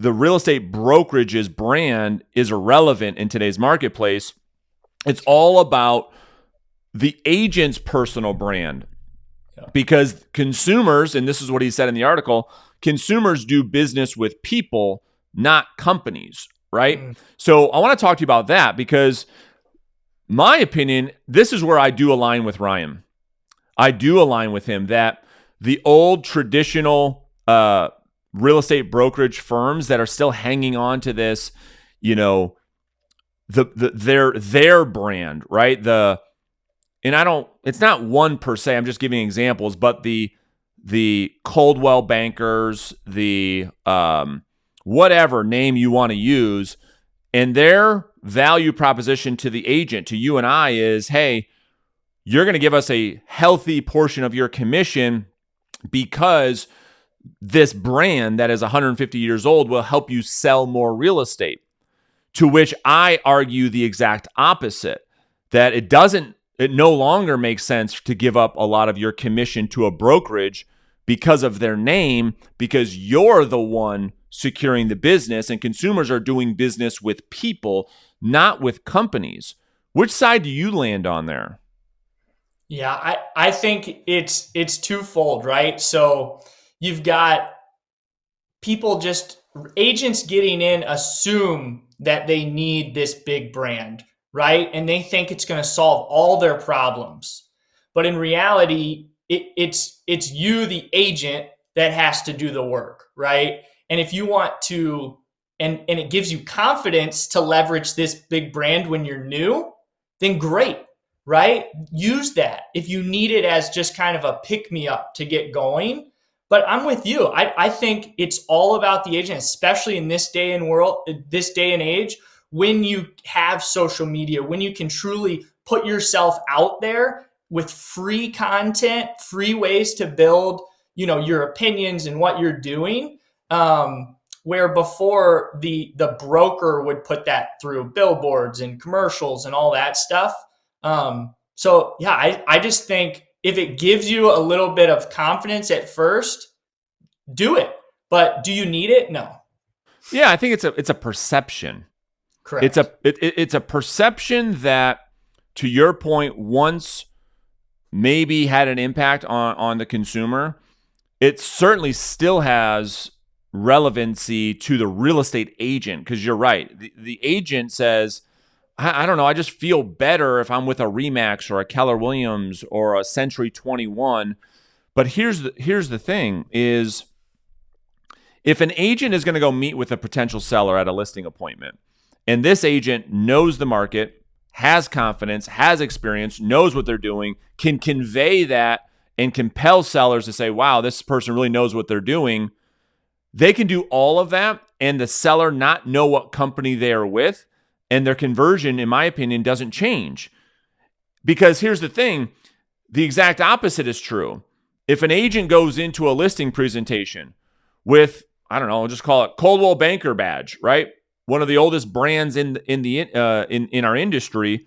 the real estate brokerage's brand is irrelevant in today's marketplace. It's all about the agent's personal brand. Because consumers, and this is what he said in the article, consumers do business with people, not companies, right? So I want to talk to you about that because my opinion, this is where I do align with Ryan. I do align with him that the old traditional real estate brokerage firms that are still hanging on to this, their brand, right? It's not one per se, I'm just giving examples, but the Coldwell bankers, the whatever name you want to use, and their value proposition to the agent, to you and I, is, hey, you're going to give us a healthy portion of your commission because this brand that is 150 years old will help you sell more real estate. To which I argue the exact opposite, that it no longer makes sense to give up a lot of your commission to a brokerage because of their name, because you're the one securing the business and consumers are doing business with people, not with companies. Which side do you land on there? Yeah, I think it's twofold, right? So you've got agents getting in assume that they need this big brand, right? And they think it's going to solve all their problems. But in reality, it's you, the agent, that has to do the work, right? And if you want to, and it gives you confidence to leverage this big brand when you're new, then great, right? Use that if you need it as just kind of a pick-me-up to get going. But I'm with you. I think it's all about the agent, especially in this day and age, when you have social media, when you can truly put yourself out there with free content, free ways to build, your opinions and what you're doing. Where before the broker would put that through billboards and commercials and all that stuff. So yeah, I just think if it gives you a little bit of confidence at first, do it. But do you need it? No. Yeah, I think it's a perception. Correct. It's a perception that, to your point, once maybe had an impact on the consumer. It certainly still has relevancy to the real estate agent, because you're right. The agent says, I don't know, I just feel better if I'm with a Remax or a Keller Williams or a Century 21. But here's the thing is, if an agent is going to go meet with a potential seller at a listing appointment, and this agent knows the market, has confidence, has experience, knows what they're doing, can convey that and compel sellers to say, wow, this person really knows what they're doing, they can do all of that and the seller not know what company they are with, and their conversion, in my opinion, doesn't change. Because here's the thing, the exact opposite is true. If an agent goes into a listing presentation with, I don't know, I'll just call it Coldwell Banker badge, right? One of the oldest brands in our industry,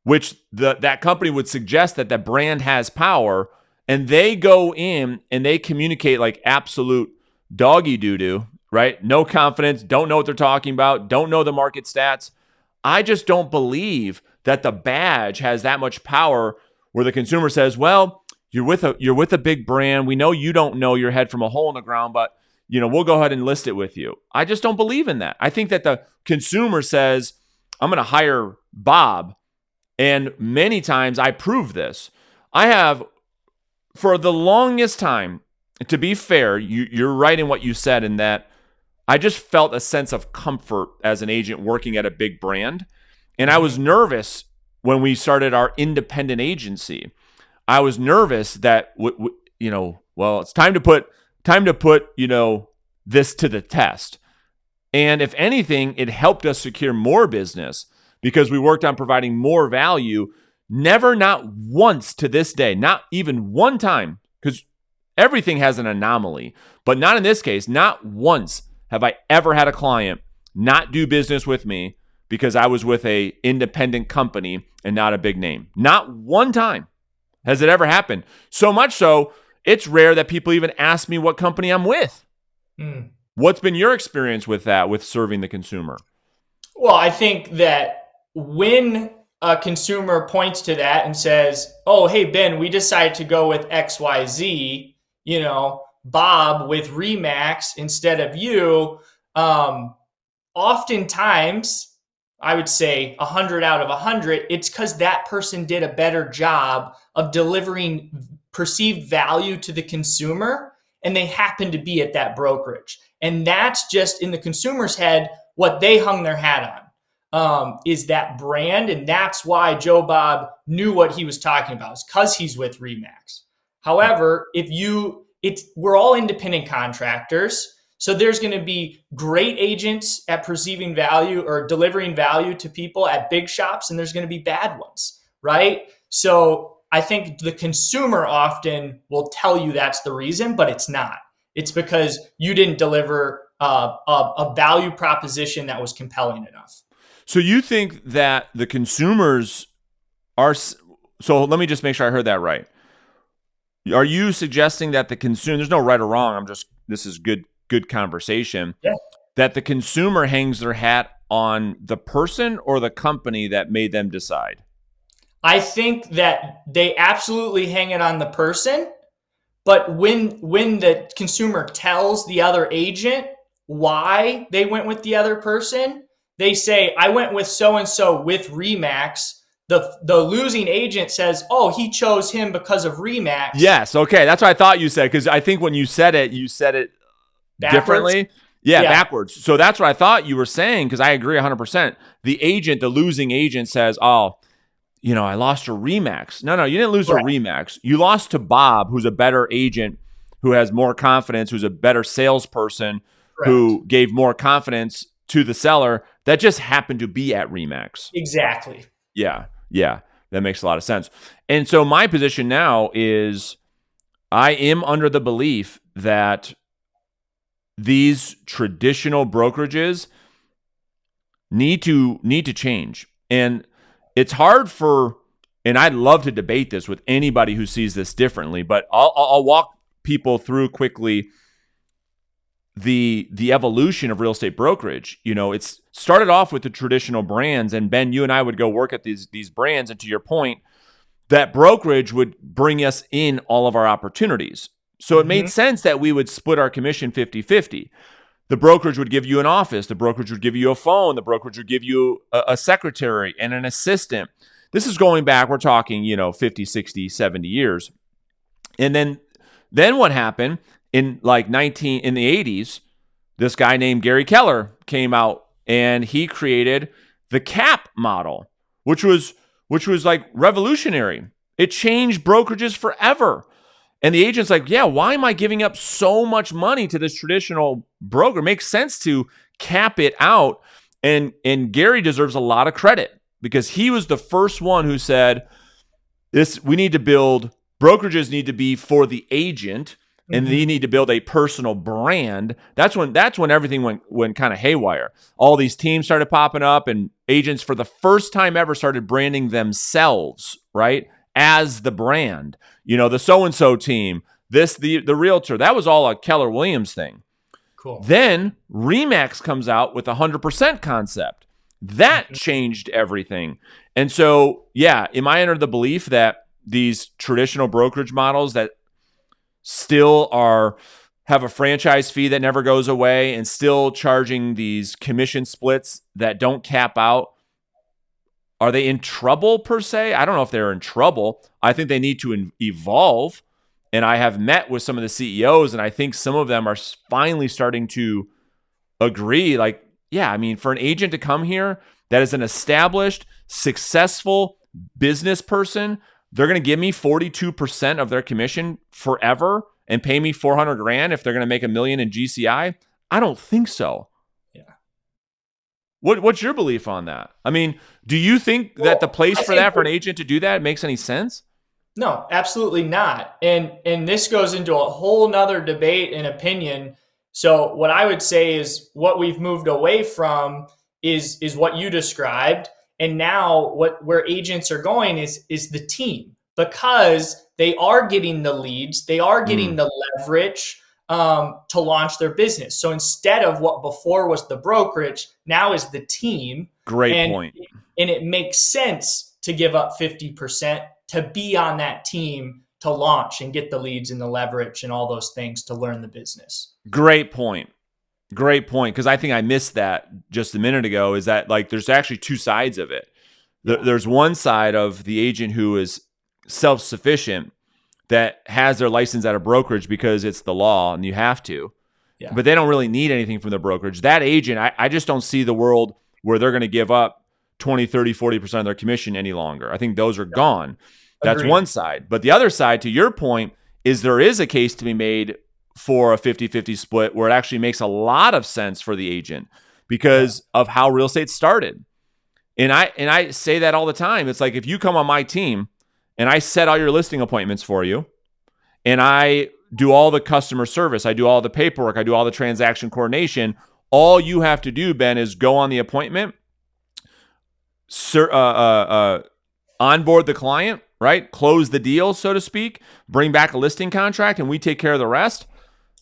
which that company would suggest that that brand has power, and they go in and they communicate like absolute doggy doo-doo, right? No confidence, don't know what they're talking about, don't know the market stats. I just don't believe that the badge has that much power where the consumer says, well, you're with a big brand. We know you don't know your head from a hole in the ground, but we'll go ahead and list it with you. I just don't believe in that. I think that the consumer says, I'm going to hire Bob. And many times I prove this. I have, for the longest time, to be fair, you're right in what you said, in that I just felt a sense of comfort as an agent working at a big brand. And I was nervous when we started our independent agency. I was nervous that, it's time to put this to the test. And if anything, it helped us secure more business because we worked on providing more value. Never, not once to this day, not even one time, because everything has an anomaly, but not in this case. Not once have I ever had a client not do business with me because I was with a independent company and not a big name. Not one time has it ever happened. So much so, it's rare that people even ask me what company I'm with. What's been your experience with that, with serving the consumer? Well, I think that when a consumer points to that and says, "Oh, hey Ben, we decided to go with XYZ, Bob with Remax instead of you," um, oftentimes, I would say 100 out of 100, it's because that person did a better job of delivering perceived value to the consumer, and they happen to be at that brokerage. And that's just in the consumer's head what they hung their hat on, is that brand. And that's why Joe Bob knew what he was talking about, is because he's with Remax. However, we're all independent contractors. So there's going to be great agents at perceiving value or delivering value to people at big shops, and there's going to be bad ones, right? So I think the consumer often will tell you that's the reason, but it's not. It's because you didn't deliver a value proposition that was compelling enough. So you think that the consumers are, so let me just make sure I heard that right. Are you suggesting that the consumer, there's no right or wrong, this is good conversation, Yeah. that the consumer hangs their hat on the person or the company that made them decide? I think that they absolutely hang it on the person, but when the consumer tells the other agent why they went with the other person, they say, "I went with so and so with Remax." The losing agent says, "Oh, he chose him because of Remax." Yes, okay, that's what I thought you said, because I think when you said it Backwards. differently. Yeah, Yeah. backwards. So that's what I thought you were saying, because I agree 100%. The losing agent says, "Oh, I lost a Remax." No, you didn't lose a Correct. Remax. You lost to Bob, who's a better agent, who has more confidence, who's a better salesperson, Correct. who gave more confidence to the seller that just happened to be at Remax. Exactly. Yeah, that makes a lot of sense. And so my position now is I am under the belief that these traditional brokerages need to change. And it's hard and I'd love to debate this with anybody who sees this differently, but I'll walk people through quickly the evolution of real estate brokerage. It's started off with the traditional brands, and Ben, you and I would go work at these brands, and to your point, that brokerage would bring us in all of our opportunities. So it made sense that we would split our commission 50-50. The brokerage would give you an office. The brokerage would give you a phone. The brokerage would give you a secretary and an assistant. This is going back, we're talking, 50, 60, 70 years. And then what happened in in the 80s, this guy named Gary Keller came out and he created the cap model, which was like revolutionary. It changed brokerages forever. And the agent's like, "Yeah, why am I giving up so much money to this traditional broker? It makes sense to cap it out." And Gary deserves a lot of credit, because he was the first one who said, brokerages need to be for the agent, and they need to build a personal brand. That's when everything went kind of haywire. All these teams started popping up, and agents for the first time ever started branding themselves, right, as the brand. The so-and-so team, the realtor. That was all a Keller Williams thing. Cool. Then Remax comes out with a 100% concept. That changed everything. And so, yeah, am I under the belief that these traditional brokerage models that still have a franchise fee that never goes away and still charging these commission splits that don't cap out, are they in trouble per se? I don't know if they're in trouble. I think they need to evolve. And I have met with some of the CEOs, and I think some of them are finally starting to agree. Like, yeah, I mean, for an agent to come here that is an established, successful business person, they're going to give me 42% of their commission forever and pay me $400,000 if they're going to make $1 million in GCI. I don't think so. What's your belief on that? I mean, do you think that the place for an agent to do that makes any sense? No, absolutely not. And this goes into a whole nother debate and opinion. So what I would say is what we've moved away from is what you described. And now where agents are going is the team, because they are getting the leads, they are getting the leverage. to launch their business. So instead of what before was the brokerage, now is the team. Great And point. and it makes sense to give up 50% to be on that team to launch and get the leads and the leverage and all those things to learn the business. Great point. Great point. Because I think I missed that just a minute ago, is that like there's actually two sides of it. There's one side of the agent who is self-sufficient, that has their license at a brokerage because it's the law and you have to. Yeah. But they don't really need anything from the brokerage. That agent, I just don't see the world where they're going to give up 20, 30, 40% of their commission any longer. I think those are gone. That's Agreed. one side. But the other side, to your point, is there is a case to be made for a 50-50 split where it actually makes a lot of sense for the agent because of how real estate started. And I say that all the time. It's like, if you come on my team and I set all your listing appointments for you and I do all the customer service, I do all the paperwork, I do all the transaction coordination, all you have to do, Ben, is go on the appointment, onboard the client, right? Close the deal, so to speak, bring back a listing contract, and we take care of the rest.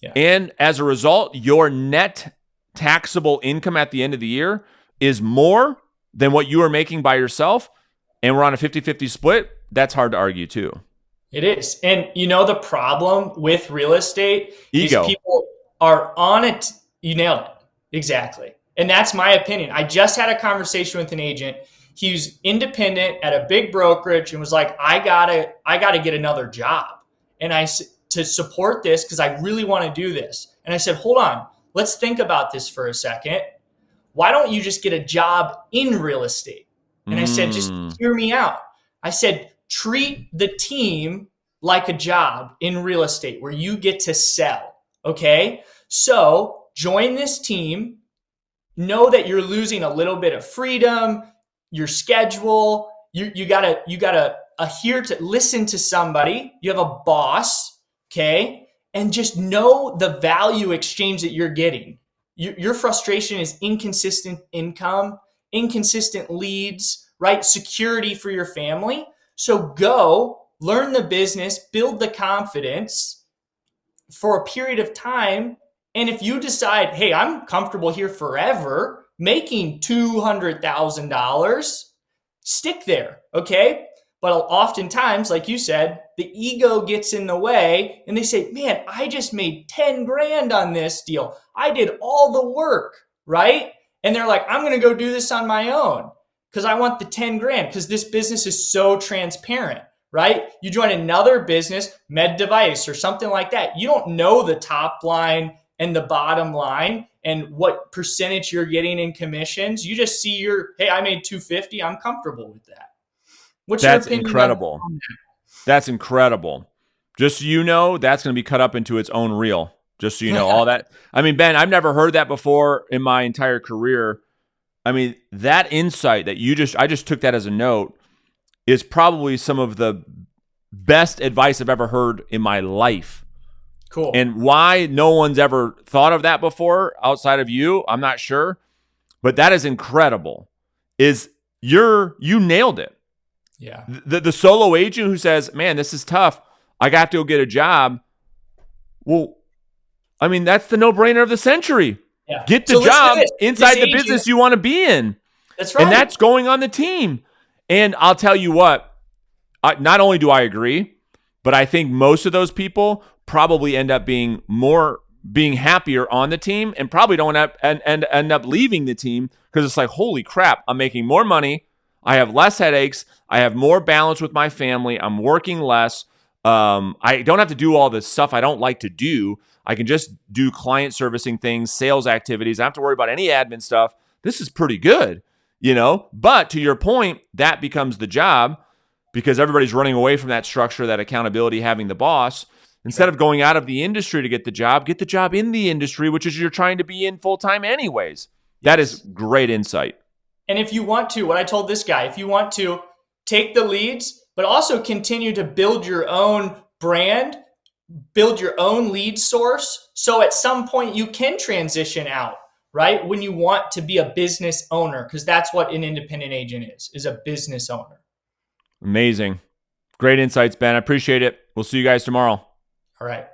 Yeah. And as a result, your net taxable income at the end of the year is more than what you are making by yourself. And we're on a 50-50 split. That's hard to argue too. It is. And the problem with real estate Ego. is people are on it. You nailed it. Exactly. And that's my opinion. I just had a conversation with an agent. He's independent at a big brokerage and was like, I gotta get another job. And I said, to support this, because I really want to do this. And I said, hold on, let's think about this for a second. Why don't you just get a job in real estate? And I said, just hear me out. I said, treat the team like a job in real estate where you get to sell. Okay. So join this team. Know that you're losing a little bit of freedom, your schedule. You gotta adhere to, listen to somebody. You have a boss. Okay. And just know the value exchange that you're getting. Your frustration is inconsistent income, inconsistent leads, right? Security for your family. So go learn the business, build the confidence for a period of time. And if you decide, hey, I'm comfortable here forever, making $200,000, stick there. Okay. But oftentimes, like you said, the ego gets in the way and they say, man, I just made 10 grand on this deal. I did all the work, right? And they're like, I'm going to go do this on my own because I want the 10 grand because this business is so transparent, right? You join another business, med device or something like that. You don't know the top line and the bottom line and what percentage you're getting in commissions. You just see hey, I made 250. I'm comfortable with that. What's your opinion? Incredible. On that? That's incredible. Just so you know, that's going to be cut up into its own reel. Just so you know, all that. I mean, Ben, I've never heard that before in my entire career. I mean, that insight that I just took that as a note, is probably some of the best advice I've ever heard in my life. Cool. And why no one's ever thought of that before outside of you, I'm not sure. But that is incredible. You nailed it. Yeah. The solo agent who says, man, this is tough, I got to go get a job. Well, I mean, that's the no-brainer of the century. Yeah. Get the job inside the business you want to be in. That's right. And that's going on the team. And I'll tell you what, not only do I agree, but I think most of those people probably end up being happier on the team and probably don't end up leaving the team because it's like, holy crap, I'm making more money. I have less headaches. I have more balance with my family. I'm working less. I don't have to do all this stuff I don't like to do. I can just do client servicing things, sales activities. I don't have to worry about any admin stuff. This is pretty good, But to your point, that becomes the job because everybody's running away from that structure, that accountability, having the boss. Instead of going out of the industry to get the job in the industry, which is you're trying to be in full-time anyways. That is great insight. And if you want to, what I told this guy, if you want to take the leads, but also continue to build your own brand, build your own lead source. So at some point you can transition out, right? When you want to be a business owner, because that's what an independent agent is a business owner. Amazing. Great insights, Ben. I appreciate it. We'll see you guys tomorrow. All right.